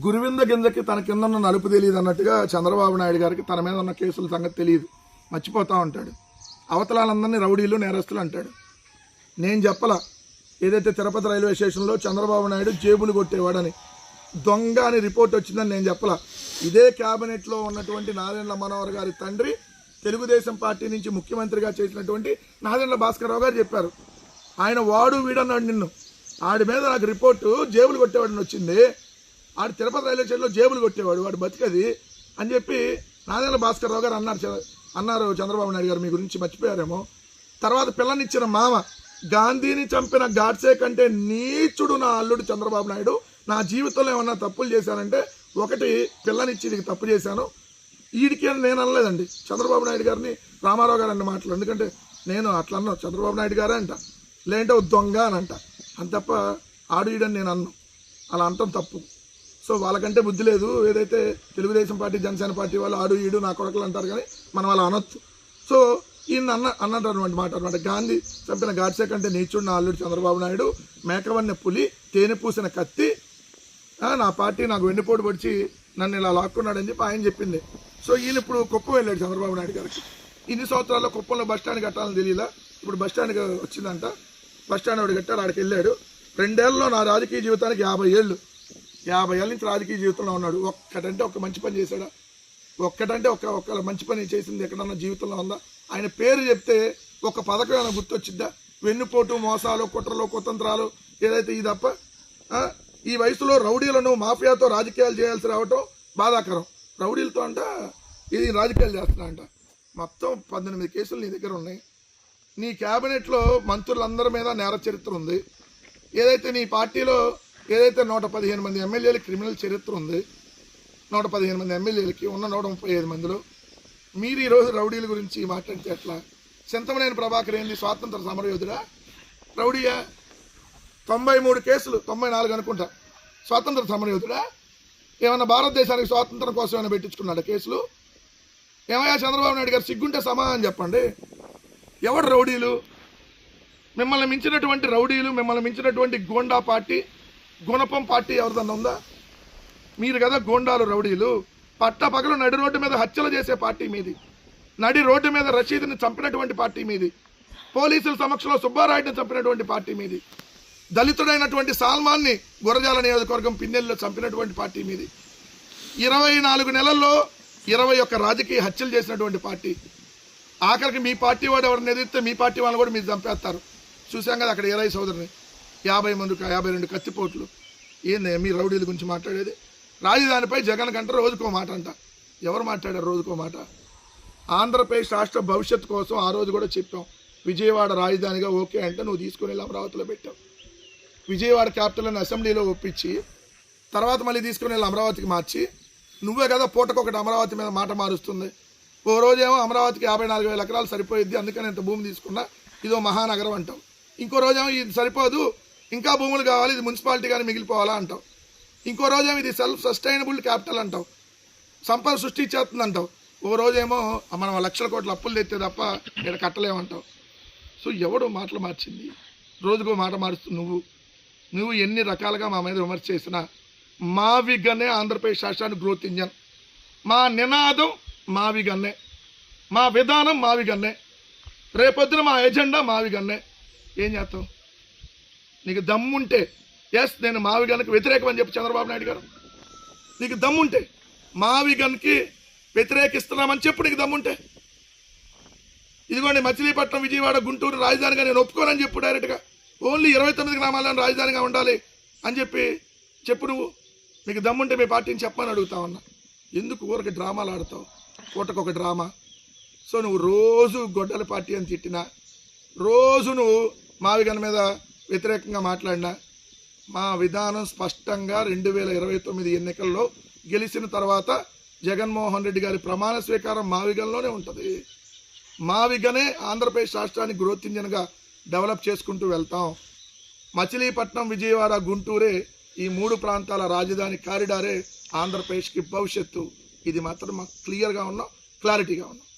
గురువింద గింజకి తన కింద ఉన్న నలుపు తెలియదు అన్నట్టుగా చంద్రబాబు నాయుడు గారికి తన మీద ఉన్న కేసుల సంగతి తెలియదు, మర్చిపోతూ ఉంటాడు. అవతలాలందరినీ రౌడీలు నేరస్తులు అంటాడు. నేను చెప్పలా ఏదైతే తిరుపతి రైల్వే స్టేషన్లో చంద్రబాబు నాయుడు జేబులు కొట్టేవాడని, దొంగ అని రిపోర్ట్ వచ్చిందని నేను చెప్పలా. ఇదే క్యాబినెట్లో ఉన్నటువంటి నాదెండ్ల మనోహర్ గారి తండ్రి తెలుగుదేశం పార్టీ నుంచి ముఖ్యమంత్రిగా చేసినటువంటి నాదెండ్ల భాస్కర్రావు గారు చెప్పారు. ఆయన వాడు వీడన్నాడు నిన్ను, ఆడి మీద నాకు రిపోర్టు జేబులు కొట్టేవాడని వచ్చింది, ఆడు తిరుపతి రైల్వే స్టేషన్లో జేబులు కొట్టేవాడు, వాడు బతికది అని చెప్పి నాదెండ్ల భాస్కర్రావు గారు అన్నారు చంద్రబాబు నాయుడు గారు మీ గురించి మర్చిపోయారేమో. తర్వాత పిల్లనిచ్చిన మామ గాంధీని చంపిన గాడ్సే కంటే నీచుడు నా అల్లుడు చంద్రబాబు నాయుడు. నా జీవితంలో ఏమన్నా తప్పులు చేశానంటే ఒకటి పిల్లనిచ్చి ఇది తప్పు చేశాను, వీడికి నేను అనలేదండి చంద్రబాబు నాయుడు గారిని, రామారావు గారు అన్న మాటలు. ఎందుకంటే నేను అట్లా అన్నా చంద్రబాబు నాయుడు గారే అంట, లేదంటే దొంగ అని అంట, అంత తప్ప ఆడు ఈడని నేను అన్నాను. అలా అంటాం తప్పు. సో వాళ్ళకంటే బుద్ధి లేదు. ఏదైతే తెలుగుదేశం పార్టీ జనసేన పార్టీ వాళ్ళు ఆడు ఈడు నా కొడకలు అంటారు, కానీ మనం అలా అనొచ్చు. సో ఈయన అన్నట్టు మాట అనమాట, గాంధీ చంపిన గాడ్సే కంటే నీచుడు నా అల్లుడు చంద్రబాబు నాయుడు, మేకవన్నె పులి, తేనె పూసిన కత్తి, నా పార్టీ నాకు వెన్నుపోటు పొడిచి నన్ను ఇలా లాక్కున్నాడని చెప్పి ఆయన చెప్పింది. సో ఈయన ఇప్పుడు కుప్పం వెళ్ళాడు చంద్రబాబు నాయుడు గారికి. ఇన్ని సంవత్సరాల్లో కుప్పంలో బస్టాండ్ కట్టాలని తెలియలా, ఇప్పుడు బస్టాండ్ వచ్చిందంట, బస్టాండ్ ఒకటి కట్టారు, ఆడికి వెళ్ళాడు. 2 ఏళ్లలో నా రాజకీయ జీవితానికి 50 ఏళ్ళు, 50 ఏళ్ళ నుంచి రాజకీయ జీవితంలో ఉన్నాడు. ఒక్కటంటే ఒక్క మంచి పని చేశాడా? ఒక్కటంటే ఒక్క మంచి పని చేసింది ఎక్కడన్నా జీవితంలో ఉందా? ఆయన పేరు చెప్తే ఒక పథకం ఏమైనా గుర్తొచ్చిద్దా? వెన్నుపోటు, మోసాలు, కుట్రలు, కుతంత్రాలు, ఏదైతే ఇది తప్ప. ఈ వయసులో రౌడీలను మాఫియాతో రాజకీయాలు చేయాల్సి రావటం బాధాకరం. రౌడీలతో అంట ఇది రాజకీయాలు చేస్తున్నా అంట. మొత్తం 18 కేసులు నీ దగ్గర ఉన్నాయి. నీ క్యాబినెట్లో మంత్రులందరి మీద నేర చరిత్ర ఉంది. ఏదైతే నీ పార్టీలో ఏదైతే 115 మంది ఎమ్మెల్యేలకి క్రిమినల్ చరిత్ర ఉంది, 115 మంది ఎమ్మెల్యేలకి ఉన్న 135 మందిలో మీరు ఈరోజు రౌడీల గురించి మాట్లాడితే ఎట్లా? చింతమనేని ప్రభాకర్ ఏంది స్వాతంత్ర సమరయోధుడా, రౌడీయా? 93 కేసులు, 94 అనుకుంటా, స్వాతంత్ర సమరయోధుడా? ఏమన్నా భారతదేశానికి స్వాతంత్రం కోసం ఏమైనా పెట్టించుకున్నాడా కేసులు? ఏమయ్యా చంద్రబాబు నాయుడు గారు, సిగ్గుంటే సమాధానం చెప్పండి. ఎవడు రౌడీలు? మిమ్మల్ని మించినటువంటి రౌడీలు, మిమ్మల్ని మించినటువంటి గోండా పార్టీ, గుణపం పార్టీ ఎవరిదన్నా ఉందా? మీరు కదా గోండాలు, రౌడీలు. పట్టపగలు నడి రోడ్డు మీద హత్యలు చేసే పార్టీ మీది, నడి రోడ్డు మీద రషీద్ని చంపినటువంటి పార్టీ మీది, పోలీసుల సమక్షంలో సుబ్బారాయుడిని చంపినటువంటి పార్టీ మీది, దళితుడైనటువంటి సాల్మాన్ని గురజాల నియోజకవర్గం పిన్నెల్లో చంపినటువంటి పార్టీ మీది, 24 నెలల్లో 21 రాజకీయ హత్యలు చేసినటువంటి పార్టీ. ఆఖరికి మీ పార్టీ వాడు ఎవరిని ఎదిరితే మీ పార్టీ వాళ్ళని కూడా మీరు చంపేస్తారు. చూసాం కదా అక్కడ ఏరై సోదరుని 52 కత్తిపోట్లు. ఏంది మీ రౌడీల గురించి మాట్లాడేది? రాజధానిపై జగన్ కంటే రోజుకో మాట అంట. ఎవరు మాట్లాడారు రోజుకో మాట? ఆంధ్రప్రదేశ్ రాష్ట్ర భవిష్యత్తు కోసం ఆ రోజు కూడా చెప్పాం, విజయవాడ రాజధానిగా ఓకే అంటే నువ్వు తీసుకుని వెళ్ళి అమరావతిలో పెట్టావు. విజయవాడ క్యాపిటల్ అని అసెంబ్లీలో ఒప్పించి తర్వాత మళ్ళీ తీసుకుని వెళ్ళి అమరావతికి మార్చి, నువ్వే కదా పూటకొకటి అమరావతి మీద మాట మారుస్తుంది. ఓ రోజేమో అమరావతికి 54,000 ఎకరాలు సరిపోయిద్ది, అందుకని ఇంత భూమి తీసుకున్నా, ఇదో మహానగరం అంటావు. ఇంకో రోజేమో ఇది సరిపోదు, ఇంకా భూములు కావాలి, ఇది మున్సిపాలిటీ కానీ మిగిలిపోవాలా అంటావు. ఇంకో రోజేమో ఇది సెల్ఫ్ సస్టైనబుల్ క్యాపిటల్ అంటావు, సంపద సృష్టించేస్తుంది అంటావు. ఓ రోజేమో మనం 1,00,000 కోట్ల అప్పులు తెస్తే తప్ప ఇక్కడ కట్టలేమంటావు. సో ఎవడు మాటలు మార్చింది? రోజుకో మాట మారుస్తుంది నువ్వు ఎన్ని రకాలుగా మా మీద విమర్శ చేసినా మావిగనే ఆంధ్రప్రదేశ్ రాష్ట్రానికి గ్రోత్ ఇంజన్. మా నినాదం మావిగన్నే, మా విధానం మావిగన్నే, రేపొద్దున మా ఎజెండా మావిగన్నే. ఏం చేస్తావు? నీకు దమ్ముంటే ఎస్ నేను మావిగన్కి వ్యతిరేకం అని చెప్పి చంద్రబాబు నాయుడు గారు, నీకు దమ్ముంటే మావిగన్కి వ్యతిరేకిస్తున్నామని చెప్పు. నీకు దమ్ముంటే ఇదిగోండి మచిలీపట్నం, విజయవాడ, గుంటూరు రాజధానిగా నేను ఒప్పుకోనని చెప్పు డైరెక్ట్గా. ఓన్లీ 29 గ్రామాలను రాజధానిగా ఉండాలి అని చెప్పు. నువ్వు నీకు దమ్ముంటే మీ పార్టీని చెప్పమని అడుగుతా ఉన్నా. ఎందుకు ఊరికి డ్రామాలు ఆడతావు? పూటకొక డ్రామా. సో నువ్వు రోజు గొడ్డల పార్టీ అని తిట్టినా, రోజు నువ్వు మావిగన్ మీద వ్యతిరేకంగా మాట్లాడినా, మా విధానం స్పష్టంగా 2029 ఎన్నికల్లో గెలిచిన తర్వాత జగన్మోహన్ రెడ్డి గారి ప్రమాణ స్వీకారం మావిగన్లోనే ఉంటుంది. మావిగనే ఆంధ్రప్రదేశ్ రాష్ట్రాన్ని గ్రోత్ ఇంజన్గా డెవలప్ చేసుకుంటూ వెళ్తాం. మచిలీపట్నం, విజయవాడ, గుంటూరే ఈ 3 ప్రాంతాల రాజధాని కారిడారే ఆంధ్రప్రదేశ్కి భవిష్యత్తు. ఇది మాత్రం మాకు క్లియర్గా ఉన్నాం, క్లారిటీగా ఉన్నాం.